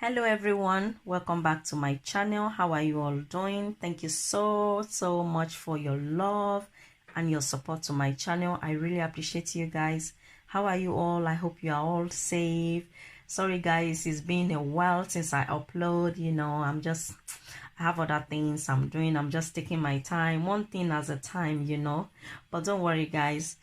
Hello everyone, welcome back to my channel. How are you all doing? Thank you so much for your love and your support to my channel. I really appreciate you guys. How are you all? I hope you are all safe. Sorry guys, it's been a while since I upload. I have other things I'm doing. I'm just taking my time, one thing at a time. But don't worry guys,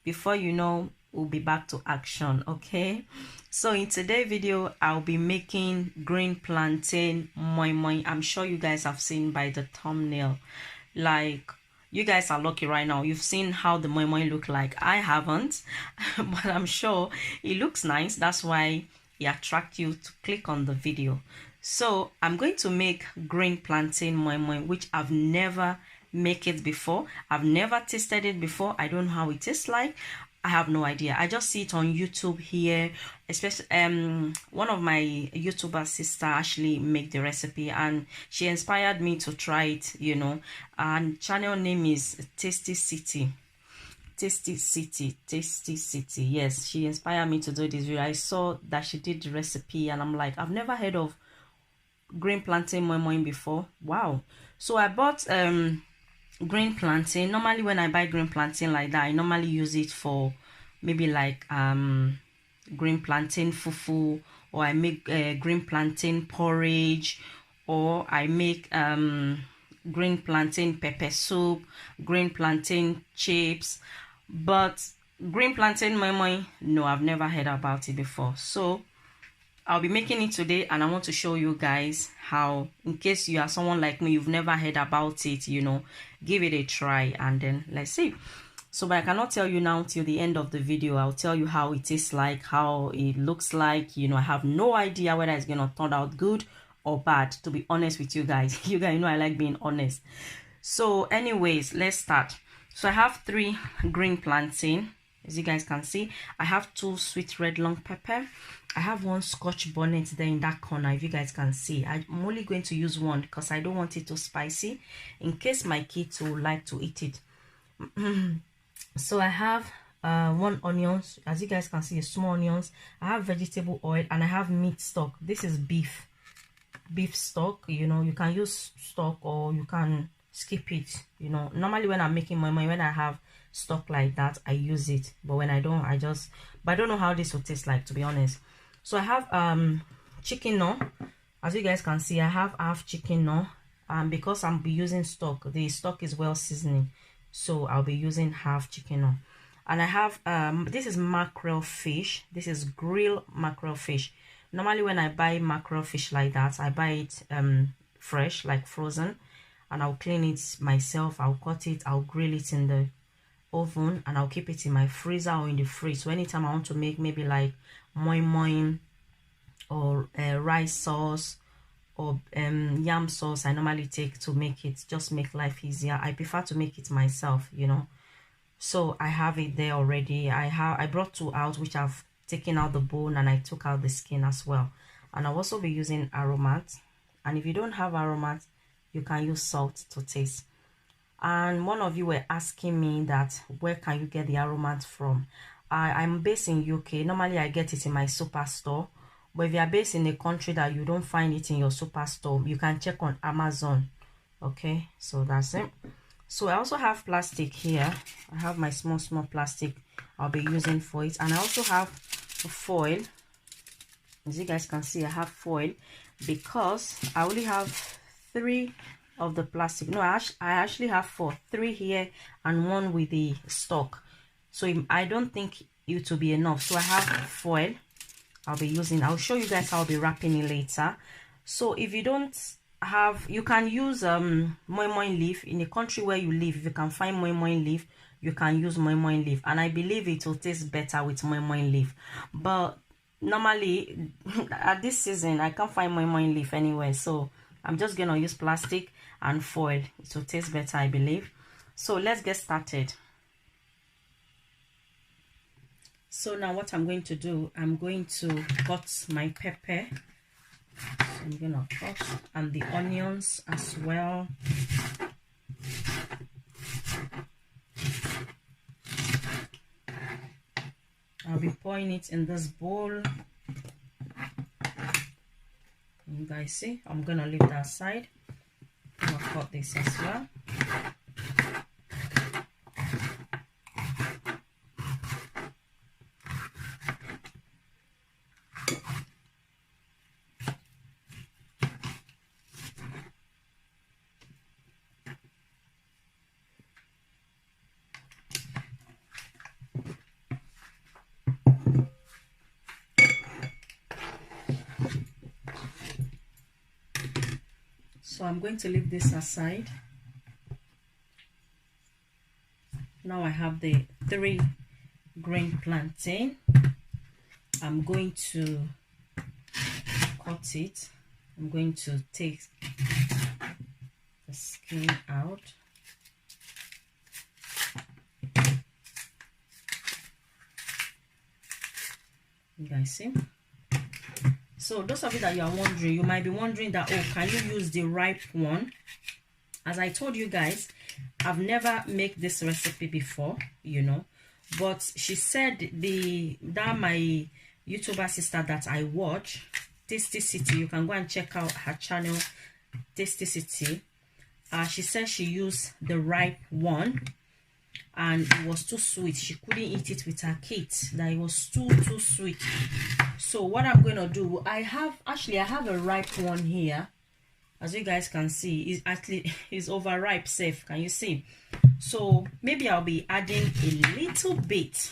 before you know, we'll be back to action. Okay, so in today's video I'll be making green plantain moi moi. I'm sure you guys have seen by the thumbnail. Like, you guys are lucky right now, you've seen how the moi moi look like. I haven't but I'm sure it looks nice. That's why it attracts you to click on the video. So I'm going to make green plantain moi moi, which I've never make it before. I've never tasted it before. I don't know how it tastes like. I have no idea. I just see it on YouTube here, especially one of my YouTuber sister actually make the recipe and she inspired me to try it, and channel name is Tasty City. Yes, she inspired me to do this video. I saw that she did the recipe and I'm like, I've never heard of green plantain moi moi before. Wow. So I bought green plantain. Normally when I buy green plantain like that, I normally use it for maybe like green plantain fufu, or I make green plantain porridge, or I make green plantain pepper soup, green plantain chips. But green plantain moi moi, no, I've never heard about it before. So I'll be making it today and I want to show you guys how, in case you are someone like me, you've never heard about it, give it a try and then let's see. So, but I cannot tell you now till the end of the video. I'll tell you how it is like, how it looks like. I have no idea whether it's going to turn out good or bad, to be honest with you guys. You guys know I like being honest. So anyways, let's start. So I have 3 green plantain. As you guys can see, I have 2 sweet red long pepper. I have 1 scotch bonnet there in that corner. If you guys can see, I'm only going to use 1 because I don't want it too spicy, in case my kids will like to eat it. So I have 1 onions. As you guys can see, small onions. I have vegetable oil and I have meat stock. This is beef stock. You can use stock or you can skip it. Normally when I'm making moi moi, when I have stock like that, I use it, but when I don't, but I don't know how this will taste like, to be honest. So I have chicken no. As you guys can see, I have half chicken no, because I'm be using stock. The stock is well seasoning, so I'll be using half chicken no. And I have this is mackerel fish. This is grilled mackerel fish. Normally when I buy mackerel fish like that, I buy it fresh, like frozen, and I'll clean it myself. I'll cut it, I'll grill it in the oven, and I'll keep it in my freezer or in the fridge. So anytime I want to make maybe like moi moi or rice sauce or yam sauce, I normally take to make it, just make life easier. I prefer to make it myself, So I have it there already. I brought 2 out, which I've taken out the bone and I took out the skin as well. And I'll also be using aromat. And if you don't have aromat, you can use salt to taste. And one of you were asking me that where can you get the aromat from. I'm based in UK. Normally I get it in my superstore, but if you are based in a country that you don't find it in your superstore, you can check on Amazon. Okay, so that's it. So I also have plastic here. I have my small plastic I'll be using for it, and I also have foil. As you guys can see, I have foil because I only have 3 of the plastic. No, I actually have 4, 3 here and 1 with the stock. So I don't think it will be enough. So I have foil I'll be using. I'll show you guys how I'll be wrapping it later. So if you don't have, you can use moi moi leaf in the country where you live. If you can find moi moi leaf, you can use moi moi leaf, and I believe it will taste better with moi moi leaf. But normally at this season I can't find moi moi leaf anywhere, so I'm just gonna use plastic and foil. It will taste better, I believe. So let's get started. So now what I'm going to do, I'm going to cut my pepper. I'm gonna cut, and the onions as well. I'll be pouring it in this bowl. You guys see, I'm gonna leave that aside. I'm gonna cut this as well. So I'm going to leave this aside. Now I have the 3 green plantain. I'm going to cut it. I'm going to take the skin out. You guys see? So those of you that you are wondering, you might be wondering that, oh, can you use the ripe one? As I told you guys, I've never made this recipe before, you know, but she said that my YouTuber sister that I watch, Tasty City, you can go and check out her channel, Tasty City. She said she used the ripe one and it was too sweet. She couldn't eat it with her kids, that it was too sweet. So what I'm going to do, I have a ripe one here. As you guys can see, is overripe safe. Can you see? So maybe I'll be adding a little bit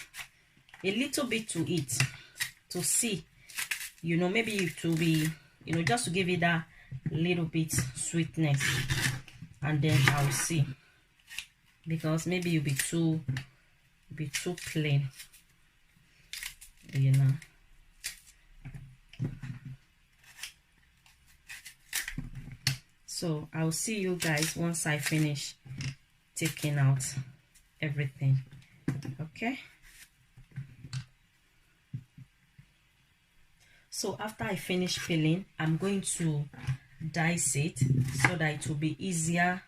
to it to see, you know, maybe it will be, you know, just to give it that little bit sweetness, and then I'll see, because maybe you'll be too plain, you know. So I'll see you guys once I finish taking out everything. Okay. So after I finish peeling, I'm going to dice it so that it will be easier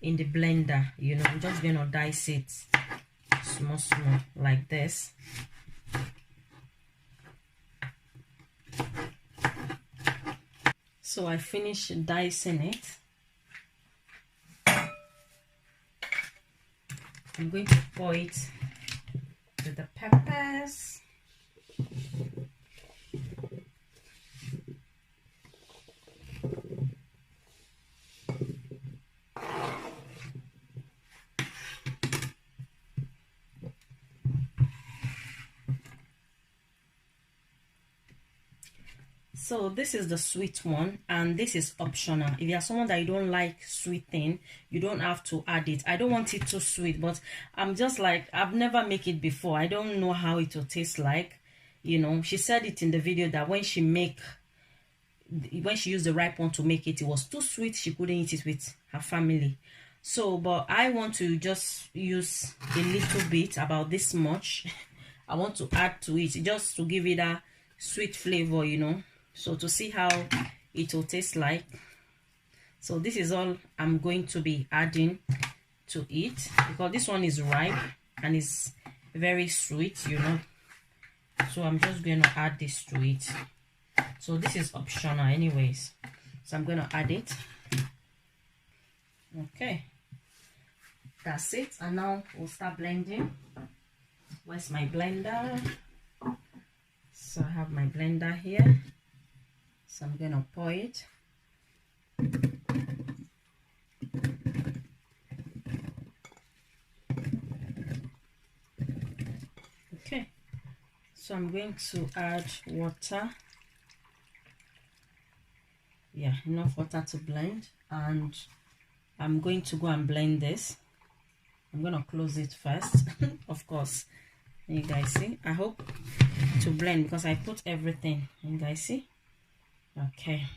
in the blender. You know, I'm just going to dice it small like this. So I finished dicing it. I'm going to pour it with the peppers. So this is the sweet one, and this is optional. If you are someone that you don't like sweet thing, you don't have to add it. I don't want it too sweet, but I'm just like, I've never made it before. I don't know how it will taste like. You know, she said it in the video that when she used the ripe one to make it, it was too sweet. She couldn't eat it with her family. So, but I want to just use a little bit, about this much. I want to add to it just to give it a sweet flavor, you know. So to see how it will taste like. So this is all I'm going to be adding to it, because this one is ripe and it's very sweet, you know. So I'm just going to add this to it. So this is optional anyways. So I'm going to add it. Okay. That's it. And now we'll start blending. Where's my blender? So I have my blender here. So I'm gonna pour it. Okay. So I'm going to add water. Yeah, enough water to blend. And I'm going to go and blend this. I'm gonna close it first, of course. You guys see? I hope to blend because I put everything. You guys see? Okay.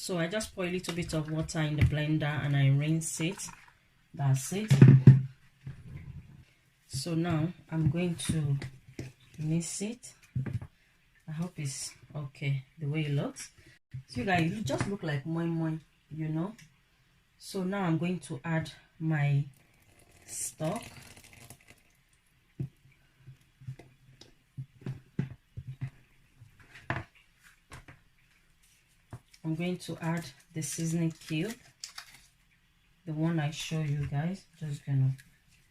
So I just pour a little bit of water in the blender and I rinse it. That's it. So now I'm going to mix it. I hope it's okay the way it looks. So you guys, you just look like moi moi, you know. So now I'm going to add my stock. I'm going to add the seasoning cube, the one I show you guys. Just gonna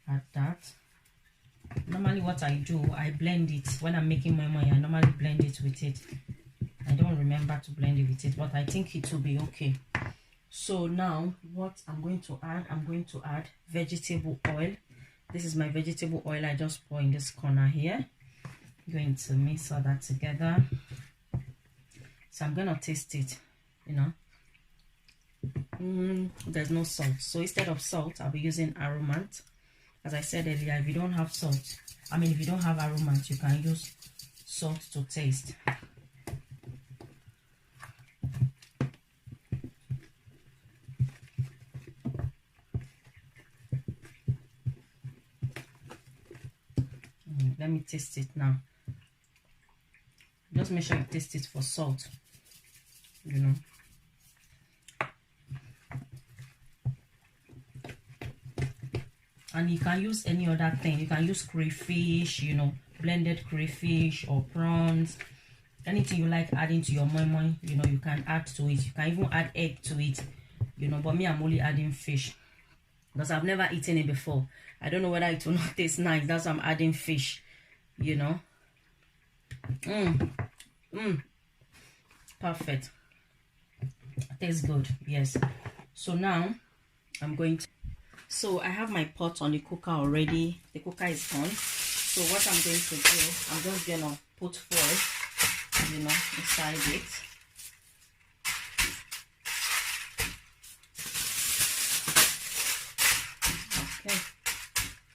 add that. Normally what I do, I blend it when I'm making my moi. I normally blend it with it. I don't remember to blend it with it, but I think it will be okay. So now what I'm going to add vegetable oil. This is my vegetable oil. I just pour in this corner here. I'm going to mix all that together. So I'm gonna taste it, you know. There's no salt, so instead of salt I'll be using aromant. As I said earlier, if you don't have salt, if you don't have aromant, you can use salt to taste. Let me taste it now. Just make sure you taste it for salt, you know. And you can use any other thing. You can use crayfish, you know, blended crayfish or prawns. Anything you like adding to your moi moi, you know, you can add to it. You can even add egg to it, you know. But me, I'm only adding fish because I've never eaten it before. I don't know whether it will not taste nice. That's why I'm adding fish, you know. Perfect. Tastes good. Yes. So now I'm going to. So I have my pot on the cooker already. The cooker is on. So what I'm going to do, I'm just gonna put foil, you know, inside it. Okay.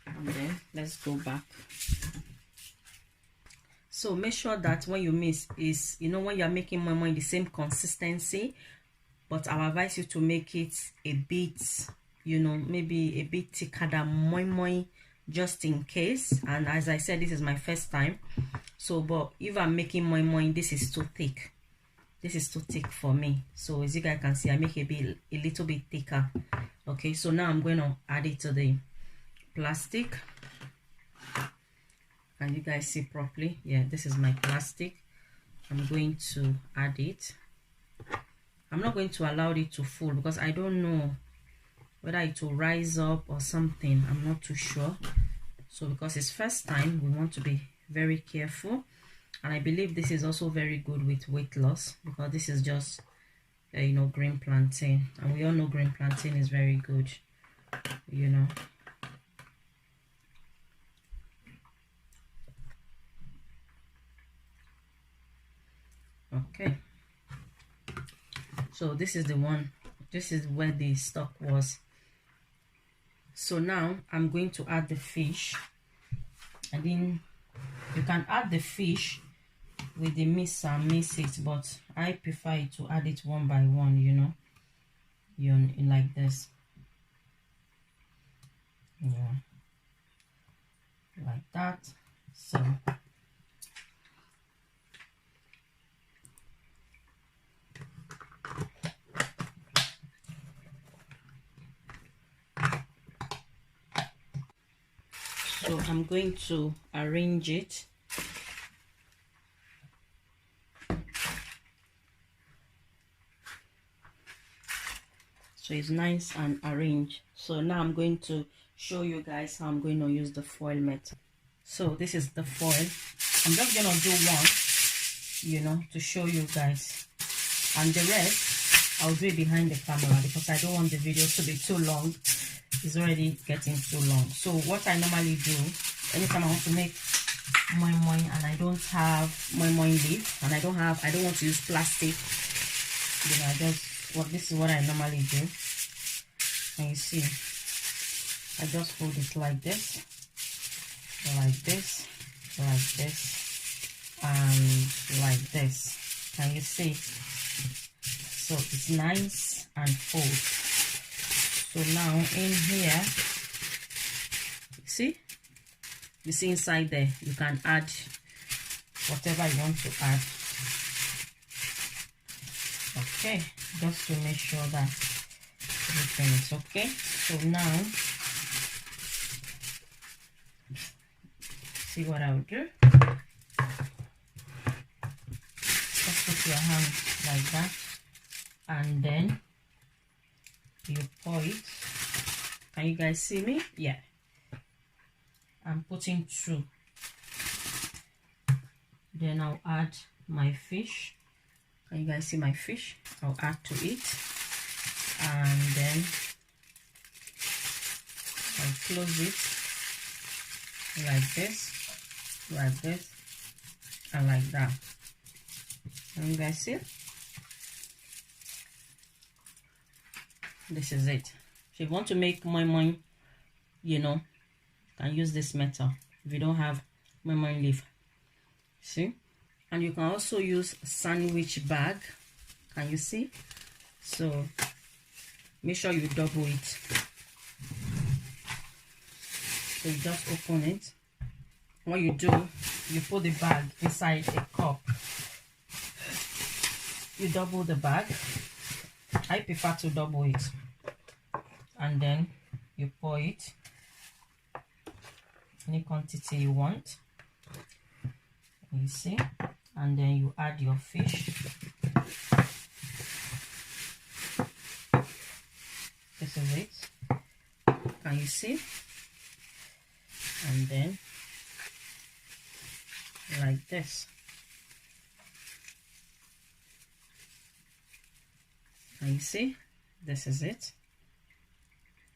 And then let's go back. So make sure that when you mix is, you know, when you're making moi moi in the same consistency, but I'll advise you to make it a bit, you know, maybe a bit thicker than moi moi, just in case. And as I said, this is my first time, so but if I'm making moi moi, this is too thick. This is too thick for me. So as you guys can see, I make a little bit thicker. Okay, so now I'm going to add it to the plastic. Can you guys see properly? Yeah, this is my plastic. I'm going to add it. I'm not going to allow it to full because I don't know whether it will rise up or something. I'm not too sure. So because it's first time, we want to be very careful. And I believe this is also very good with weight loss because this is just you know, green plantain, and we all know green plantain is very good, you know. Okay, so this is the one, this is where the stock was. So now I'm going to add the fish, and then you can add the fish with the mix and mix it, but I prefer to add it one by one, you know, in like this, yeah, like that. So I'm going to arrange it. So it's nice and arranged. So now I'm going to show you guys how I'm going to use the foil method. So this is the foil. I'm just going to do one, you know, to show you guys. And the rest, I'll do it behind the camera because I don't want the video to be too long. It's already getting too long. So what I normally do, anytime I want to make moi moi and I don't have moi moi leaf, and I don't want to use plastic, you know, this is what I normally do. And you see, I just fold it like this, and like this. Can you see? So so it's nice and full. So now in here, you see inside there, you can add whatever you want to add. Okay, just to make sure that everything is okay. So now, see what I'll do. Just put your hand like that, and then you pour it. Can you guys see me? Yeah. I'm putting 2. Then I'll add my fish. Can you guys see my fish? I'll add to it, and then I'll close it like this, and like that. Can you guys see? This is it. If you want to make moi moi, you know, you can use this method if you don't have moi moi leaf. See? And you can also use a sandwich bag. Can you see? So make sure you double it. So you just open it. What you do, you put the bag inside a cup. You double the bag. I prefer to double it. And then you pour it any quantity you want. You see? And then you add your fish. This is it. Can you see? And then like this. Can you see? This is it.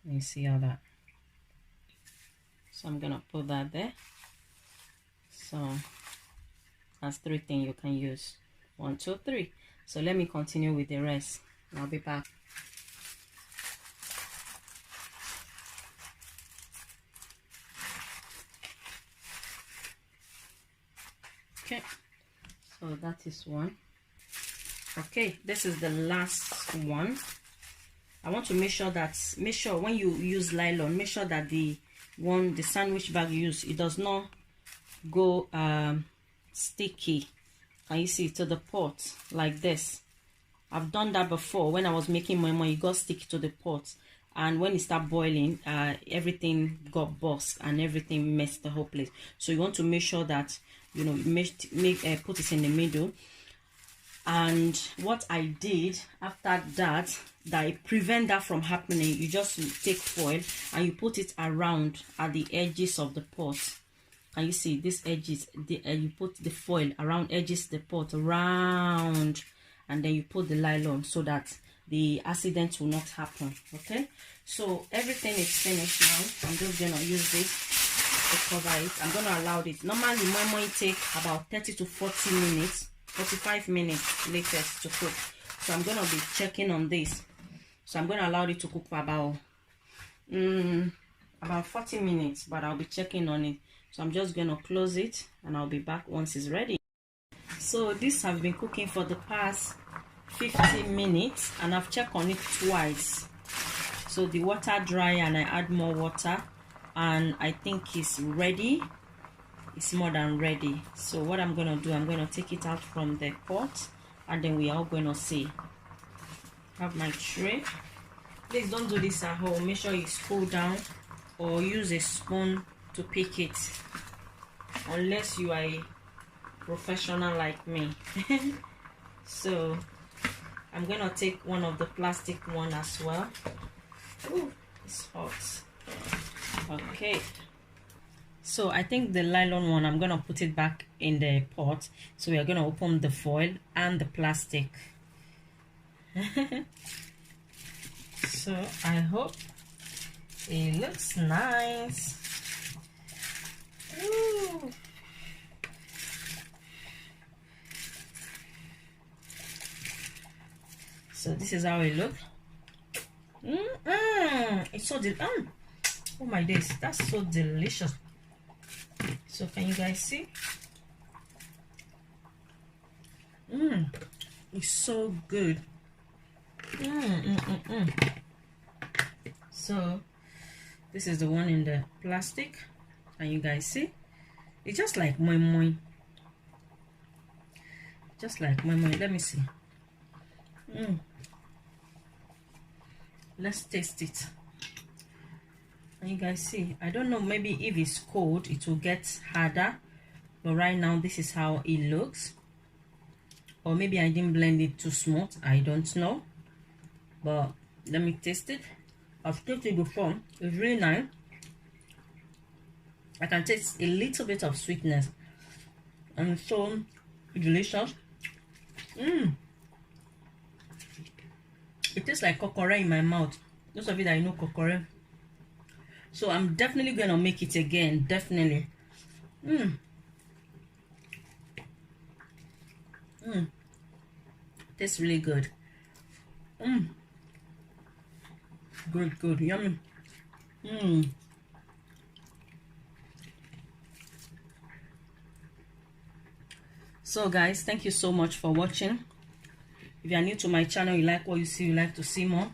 Can you see all that? So I'm gonna put that there. So that's 3 things you can use. 1, 2, 3. So let me continue with the rest. I'll be back. Okay, so that is one. Okay, this is the last one. I want to make sure when you use nylon, make sure that the sandwich bag you use, it does not go sticky. Can you see, to the pot like this? I've done that before when I was making moi moi. It got sticky to the pot, and when it started boiling, everything got burst and everything messed the whole place. So you want to make sure that, you know, put it in the middle. And what I did after that prevent that from happening, you just take foil and you put it around at the edges of the pot. Can you see these edges? You put the foil around edges of the pot around, and then you put the nylon so that the accident will not happen. Okay, so everything is finished now. I'm just gonna use this to cover it. I'm gonna allow it. Normally moi moi take about 30 to 40 minutes, 45 minutes latest to cook. So I'm gonna be checking on this. So I'm gonna allow it to cook for about 40 minutes, but I'll be checking on it. So I'm just gonna close it and I'll be back once it's ready. So this has been cooking for the past 50 minutes and I've checked on it twice. So the water dry and I add more water and I think it's ready. It's more than ready. So what I'm gonna do, I'm gonna take it out from the pot and then we are gonna see. Have my tray. Please don't do this at home. Make sure you cool down or use a spoon to pick it, unless you are a professional like me. So I'm gonna take one of the plastic one as well. Ooh, it's hot. Okay, so I think the nylon one, I'm gonna put it back in the pot. So we are gonna open the foil and the plastic. So I hope it looks nice. Ooh. So this is how it looks. It's so oh my days, that's so delicious. So can you guys see? It's so good. So this is the one in the plastic, and you guys see it's just like moi moi, just like moi moi. Let me see. Let's taste it. And you guys see, I don't know, maybe if it's cold it will get harder, but right now this is how it looks. Or maybe I didn't blend it too smooth, I don't know, but let me taste it. I've tasted it before. It's really nice. I can taste a little bit of sweetness, and it's so delicious. It tastes like kokore in my mouth. Those of you that know kokore. So I'm definitely gonna make it again. Definitely. Tastes really good. Good, yummy. So guys, thank you so much for watching. If you are new to my channel, you like what you see, you like to see more,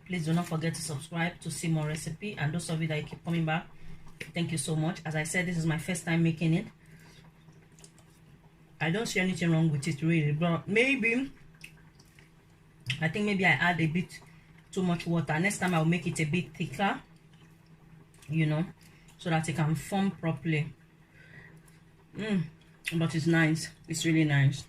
please do not forget to subscribe to see more recipe. And those of you that keep coming back, thank you so much. As I said, this is my first time making it. I don't see anything wrong with it really, but maybe I think maybe I add a bit too much water. Next time I'll make it a bit thicker, you know, so that it can form properly. But it's nice. It's really nice.